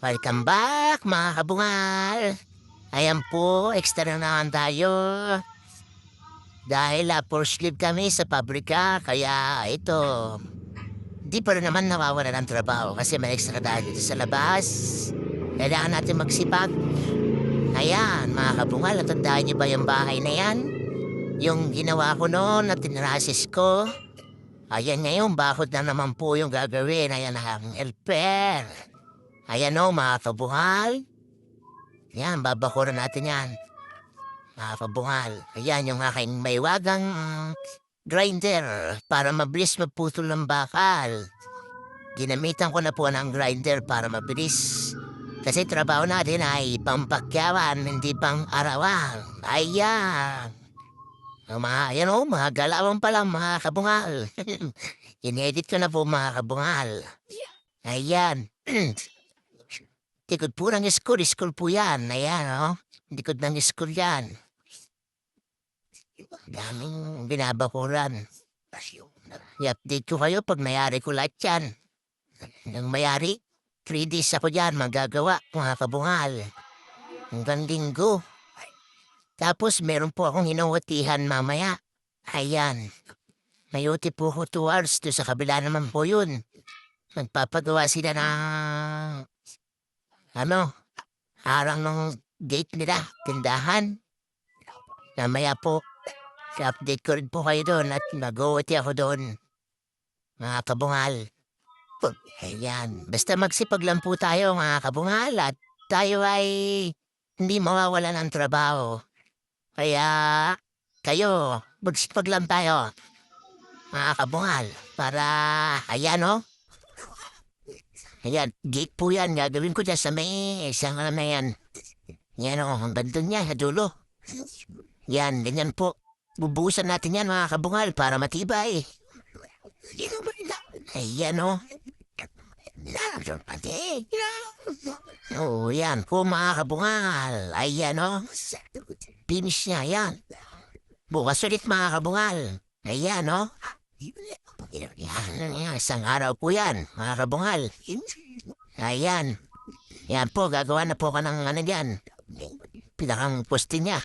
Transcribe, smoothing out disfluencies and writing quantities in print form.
Welcome back mga kabungal! Ayan po, extra na naman tayo. Dahil first leave kami sa pabrika, kaya ito, di pa rin naman nawawala ng trabaho kasi may extra tayo dito sa labas. Kailangan natin magsipag. Ayan, mga kabungal, natandaan niyo ba yung bahay na yan? Yung ginawa ko noon na tinrasis ko. Ayan ngayon, bakod na naman po yung gagawin. Ayan ang helper. Ayan o, mga kabungal. Yan, babakuran natin yan. Mga kabungal. Ayan yung aking maywagang grinder para mabilis magputol ng bakal. Ginamitan ko na po ng grinder para mabilis. Kasi trabaho natin ay pampakyawan, hindi pang arawan. Ayan. Ayan o, mga galawan pa lang mga kabungal. Inedit ko na po mga kabungal. Ayan. Likod po ng school po yan. Ayan, oh. Likod ng school yan. Daming binabakuran. I-update ko kayo pag mayari ko lahat yan. Nang mayari, 3 days ako dyan magagawa, mga kabungal. Hanggang linggo. Tapos meron po akong hinuwatihan mamaya. Ayan. May uti po ko 2 hours. Doon sa kabila naman po yun. Magpapagawa sila ng harang ng gate nila, tindahan. Namaya po, i-update ko rin po kayo doon at mag-uwati ako doon. Mga kabungal. Ayan, basta magsipag lang po tayo mga kabungal at tayo ay hindi mawawala ng trabaho. Kaya kayo, magsipag lang tayo. Mga kabungal, para, ayan o. Ayan, gate po yan. Gagawin ko dyan sa may isang na yan. Yan o, ang ganda niya sa dulo. Yan, ganyan po. Bubuhusan natin yan mga kabungal para matibay. Ayan o. Oh, yan po mga kabungal. Ayan o. Finish niya, yan. Bukas ulit mga kabungal. Ayan o. Yan, isang araw po yan, mga kabungal. Ayan. Yan po, gagawa na po ka ng ano dyan. Pinakang poste niya.